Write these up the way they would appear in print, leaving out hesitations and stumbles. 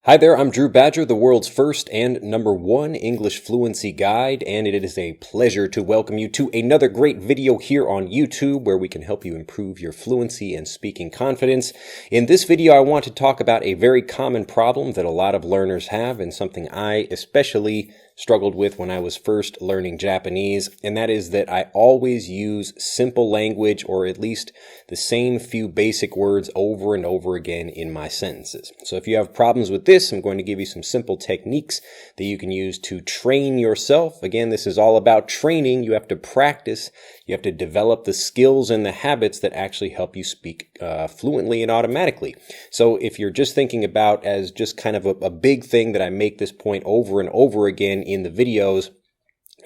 Hi there, I'm Drew Badger, the world's first and number one English fluency guide, and it is a pleasure to welcome you to another great video here on YouTube where we can help you improve your fluency and speaking confidence. In this video, I want to talk about a very common problem that a lot of learners have and something I especially struggled with when I was first learning Japanese, and that is that I always use simple language, or at least the same few basic words over and over again in my sentences. So if you have problems with this, I'm going to give you some simple techniques that you can use to train yourself. Again, this is all about training. You have to practice. You have to develop the skills and the habits that actually help you speak fluently and automatically. So if you're just thinking about as just kind of a big thing that I make this point over and over again in the videos,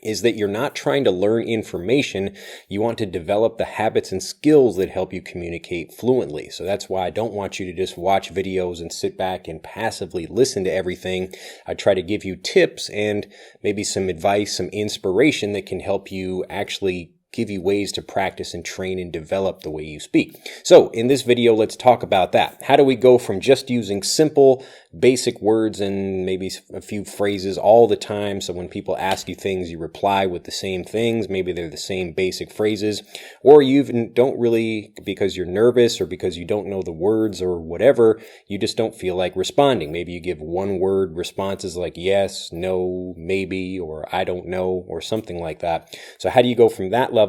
is that you're not trying to learn information. You want to develop the habits and skills that help you communicate fluently. So that's why I don't want you to just watch videos and sit back and passively listen to everything. I try to give you tips and maybe some advice, some inspiration that can help you actually give you ways to practice and train and develop the way you speak. So in this video, let's talk about that. How do we go from just using simple, basic words and maybe a few phrases all the time, so when people ask you things, you reply with the same things, maybe they're the same basic phrases, or you even don't really, because you're nervous or because you don't know the words or whatever, you just don't feel like responding. Maybe you give one-word responses like yes, no, maybe, or I don't know, or something like that. So how do you go from that level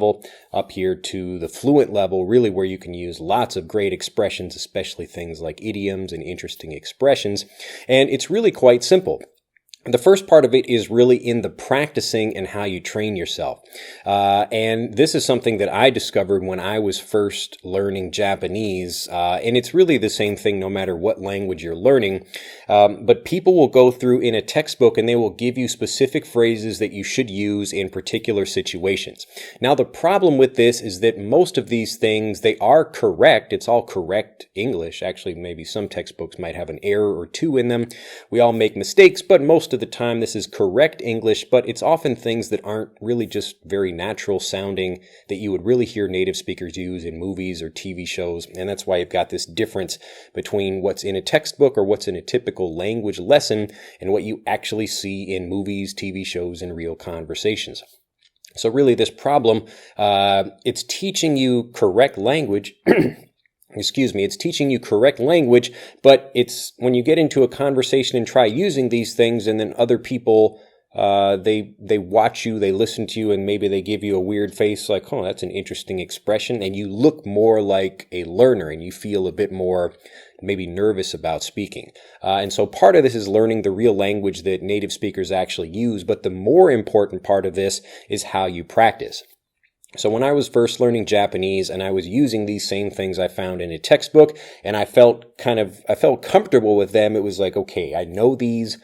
up here to the fluent level, really where you can use lots of great expressions, especially things like idioms and interesting expressions? And it's really quite simple. The first part of it is really in the practicing and how you train yourself. And this is something that I discovered when I was first learning Japanese. And it's really the same thing no matter what language you're learning. But people will go through in a textbook and they will give you specific phrases that you should use in particular situations. Now, the problem with this is that most of these things, they are correct. It's all correct English. Actually, maybe some textbooks might have an error or two in them. We all make mistakes, but most of the time this is correct English, but it's often things that aren't really just very natural sounding that you would really hear native speakers use in movies or TV shows. And that's why you've got this difference between what's in a textbook or what's in a typical language lesson and what you actually see in movies, TV shows, and real conversations. So really this problem, it's teaching you correct language it's teaching you correct language, but it's when you get into a conversation and try using these things and then other people, they watch you, they listen to you, and maybe they give you a weird face like, oh, that's an interesting expression. And you look more like a learner and you feel a bit more maybe nervous about speaking. And so part of this is learning the real language that native speakers actually use. But the more important part of this is how you practice. So when I was first learning Japanese and I was using these same things I found in a textbook and I felt comfortable with them, it was like, okay, I know these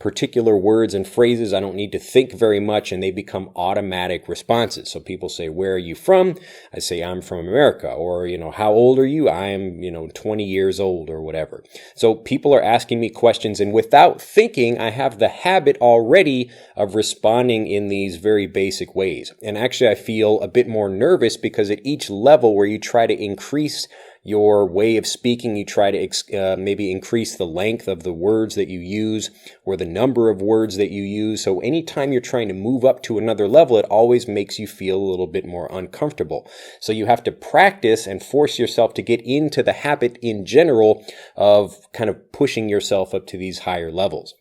particular words and phrases. I don't need to think very much, and they become automatic responses. So people say, where are you from? I say, I'm from America. Or, how old are you? I am, 20 years old or whatever. So people are asking me questions, and without thinking, I have the habit already of responding in these very basic ways. And actually, I feel a bit more nervous because at each level where you try to increase your way of speaking, you try to maybe increase the length of the words that you use or the number of words that you use. So anytime you're trying to move up to another level, it always makes you feel a little bit more uncomfortable. So you have to practice and force yourself to get into the habit in general of kind of pushing yourself up to these higher levels.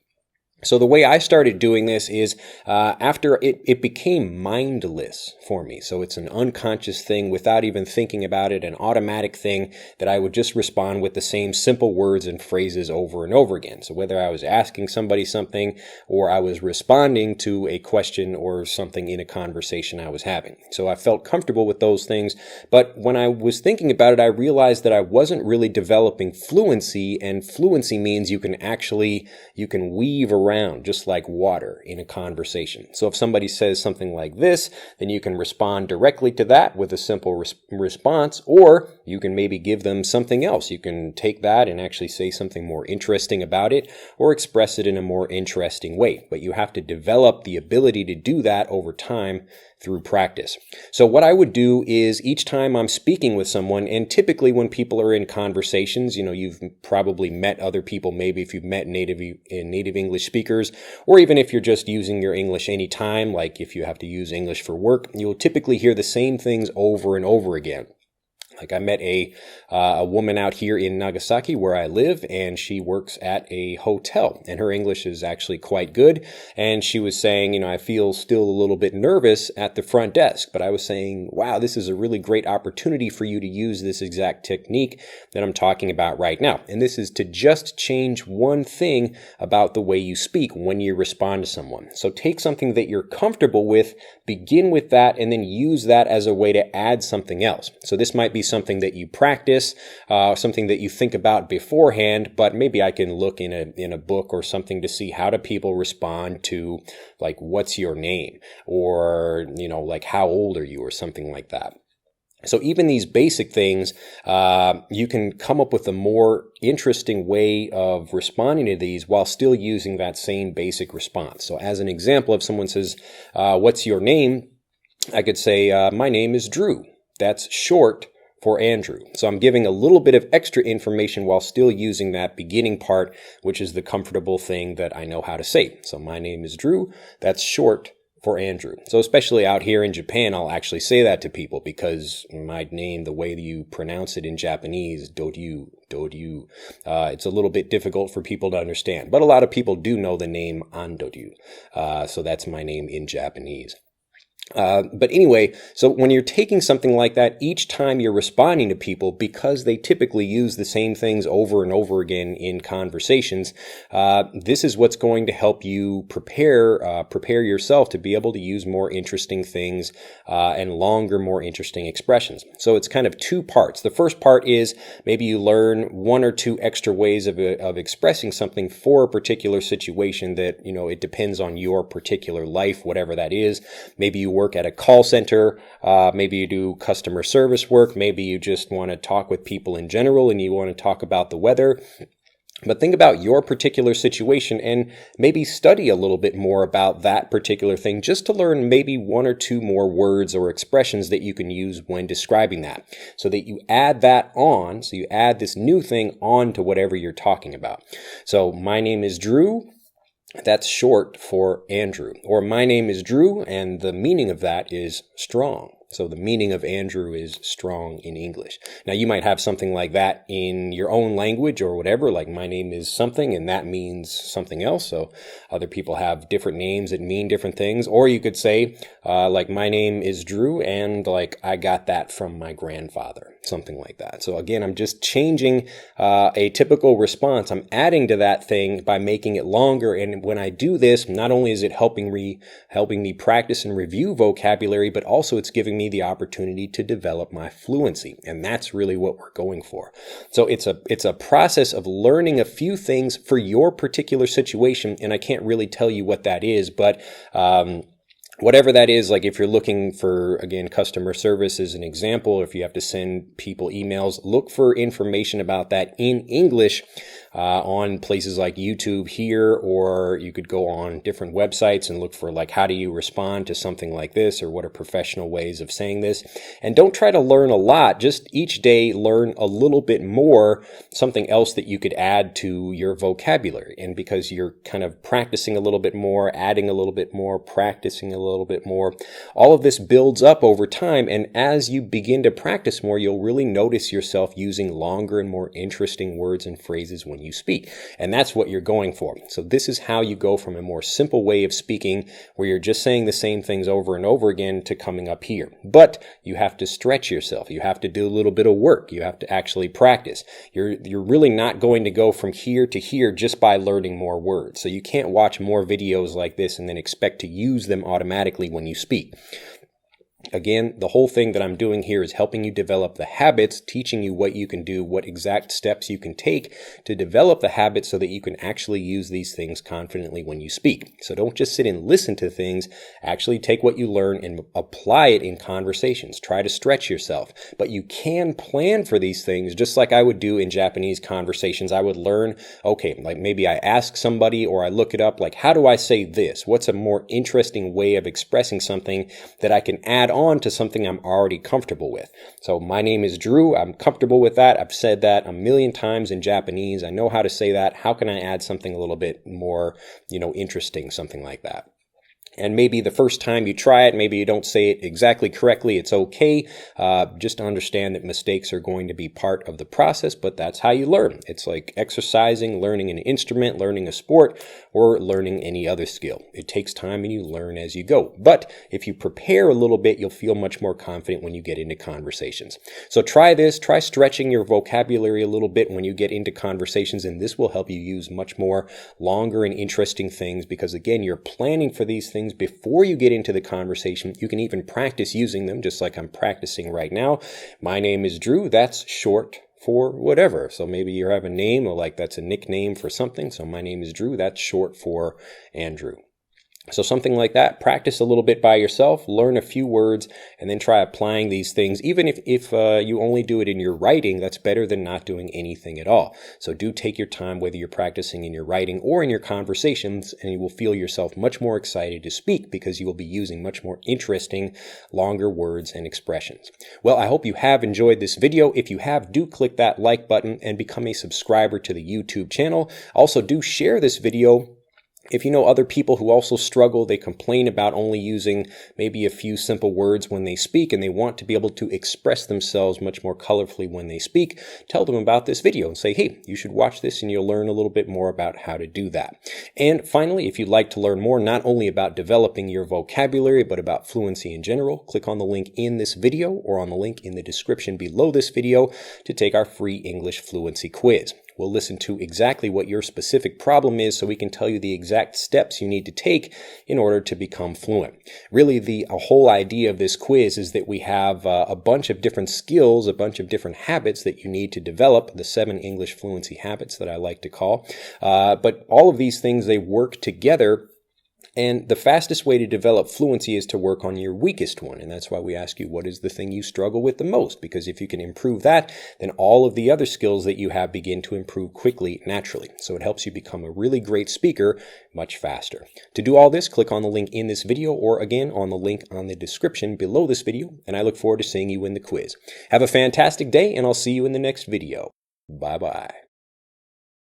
So the way I started doing this is after it became mindless for me. So it's an unconscious thing without even thinking about it, an automatic thing that I would just respond with the same simple words and phrases over and over again. So whether I was asking somebody something or I was responding to a question or something in a conversation I was having. So I felt comfortable with those things. But when I was thinking about it, I realized that I wasn't really developing fluency, and fluency means you can weave around around just like water in a conversation. So if somebody says something like this, then you can respond directly to that with a simple response, or you can maybe give them something else. You can take that and actually say something more interesting about it, or express it in a more interesting way. But you have to develop the ability to do that over time through practice. So what I would do is each time I'm speaking with someone, and typically when people are in conversations, you've probably met other people, maybe if you've met native English speakers, or even if you're just using your English anytime, like if you have to use English for work, you'll typically hear the same things over and over again. Like I met a woman out here in Nagasaki where I live, and she works at a hotel, and her English is actually quite good. And she was saying, I feel still a little bit nervous at the front desk, but I was saying, wow, this is a really great opportunity for you to use this exact technique that I'm talking about right now. And this is to just change one thing about the way you speak when you respond to someone. So take something that you're comfortable with, begin with that, and then use that as a way to add something else. So this might be something that you practice, something that you think about beforehand, but maybe I can look in a book or something to see how do people respond to, like, what's your name, or, like, how old are you, or something like that. So even these basic things, you can come up with a more interesting way of responding to these while still using that same basic response. So as an example, if someone says, what's your name? I could say, my name is Drew. That's short for Andrew. So I'm giving a little bit of extra information while still using that beginning part, which is the comfortable thing that I know how to say. So my name is Drew. That's short for Andrew. So especially out here in Japan, I'll actually say that to people because my name, the way you pronounce it in Japanese, Doryu, it's a little bit difficult for people to understand. But a lot of people do know the name Andoryu. So that's my name in Japanese. But anyway, so when you're taking something like that, each time you're responding to people, because they typically use the same things over and over again in conversations, this is what's going to help you prepare yourself to be able to use more interesting things and longer, more interesting expressions. So it's kind of two parts. The first part is maybe you learn one or two extra ways of expressing something for a particular situation that, it depends on your particular life, whatever that is. Maybe you work at a call center, maybe you do customer service work, maybe you just want to talk with people in general and you want to talk about the weather. But think about your particular situation and maybe study a little bit more about that particular thing just to learn maybe one or two more words or expressions that you can use when describing that, so that you add that on, so you add this new thing on to whatever you're talking about. So my name is Drew. That's short for Andrew. Or my name is Drew, and the meaning of that is strong. So the meaning of Andrew is strong in English. Now you might have something like that in your own language or whatever, like my name is something and that means something else. So other people have different names that mean different things. Or you could say, like my name is Drew and like I got that from my grandfather, something like that. So again, I'm just changing a typical response. I'm adding to that thing by making it longer. And when I do this, not only is it helping me practice and review vocabulary, but also it's giving me the opportunity to develop my fluency. And that's really what we're going for. So it's a process of learning a few things for your particular situation. And I can't really tell you what that is, but whatever that is, like if you're looking for, again, customer service as an example, if you have to send people emails, look for information about that in English on places like YouTube here, or you could go on different websites and look for like, how do you respond to something like this, or what are professional ways of saying this? And don't try to learn a lot, just each day learn a little bit more, something else that you could add to your vocabulary. And because you're kind of practicing a little bit more, adding a little bit more, practicing a little bit more, all of this builds up over time. And as you begin to practice more, you'll really notice yourself using longer and more interesting words and phrases when you speak. And that's what you're going for. So this is how you go from a more simple way of speaking, where you're just saying the same things over and over again, to coming up here. But you have to stretch yourself. You have to do a little bit of work. You have to actually practice. You're really not going to go from here to here just by learning more words. So you can't watch more videos like this and then expect to use them automatically when you speak. Again, the whole thing that I'm doing here is helping you develop the habits, teaching you what you can do, what exact steps you can take to develop the habits so that you can actually use these things confidently when you speak. So don't just sit and listen to things, actually take what you learn and apply it in conversations. Try to stretch yourself. But you can plan for these things just like I would do in Japanese conversations. I would learn, okay, like maybe I ask somebody or I look it up, like how do I say this? What's a more interesting way of expressing something that I can add on to something I'm already comfortable with? So my name is Drew. I'm comfortable with that. I've said that a million times in Japanese. I know how to say that. How can I add something a little bit more, interesting, something like that? And maybe the first time you try it, maybe you don't say it exactly correctly. It's okay. Just to understand that mistakes are going to be part of the process, but that's how you learn. It's like exercising, learning an instrument, learning a sport, or learning any other skill. It takes time and you learn as you go. But if you prepare a little bit, you'll feel much more confident when you get into conversations. So try this. Try stretching your vocabulary a little bit when you get into conversations, and this will help you use much more longer and interesting things because, again, you're planning for these things before you get into the conversation. You can even practice using them just like I'm practicing right now. My name is Drew. That's short for whatever. So maybe you have a name or like that's a nickname for something. So my name is Drew. That's short for Andrew. So something like that, practice a little bit by yourself, learn a few words, and then try applying these things. Even if you only do it in your writing, that's better than not doing anything at all. So do take your time, whether you're practicing in your writing or in your conversations, and you will feel yourself much more excited to speak because you will be using much more interesting, longer words and expressions. Well, I hope you have enjoyed this video. If you have, do click that like button and become a subscriber to the YouTube channel. Also, do share this video. If you know other people who also struggle, they complain about only using maybe a few simple words when they speak, and they want to be able to express themselves much more colorfully when they speak, tell them about this video and say, hey, you should watch this and you'll learn a little bit more about how to do that. And finally, if you'd like to learn more, not only about developing your vocabulary, but about fluency in general, click on the link in this video or on the link in the description below this video to take our free English fluency quiz. We'll listen to exactly what your specific problem is so we can tell you the exact steps you need to take in order to become fluent. Really, the whole idea of this quiz is that we have a bunch of different skills, a bunch of different habits that you need to develop, the 7 English fluency habits that I like to call. But all of these things, they work together. And the fastest way to develop fluency is to work on your weakest one. And that's why we ask you, what is the thing you struggle with the most? Because if you can improve that, then all of the other skills that you have begin to improve quickly, naturally. So it helps you become a really great speaker much faster. To do all this, click on the link in this video or again on the link on the description below this video. And I look forward to seeing you in the quiz. Have a fantastic day, and I'll see you in the next video. Bye-bye.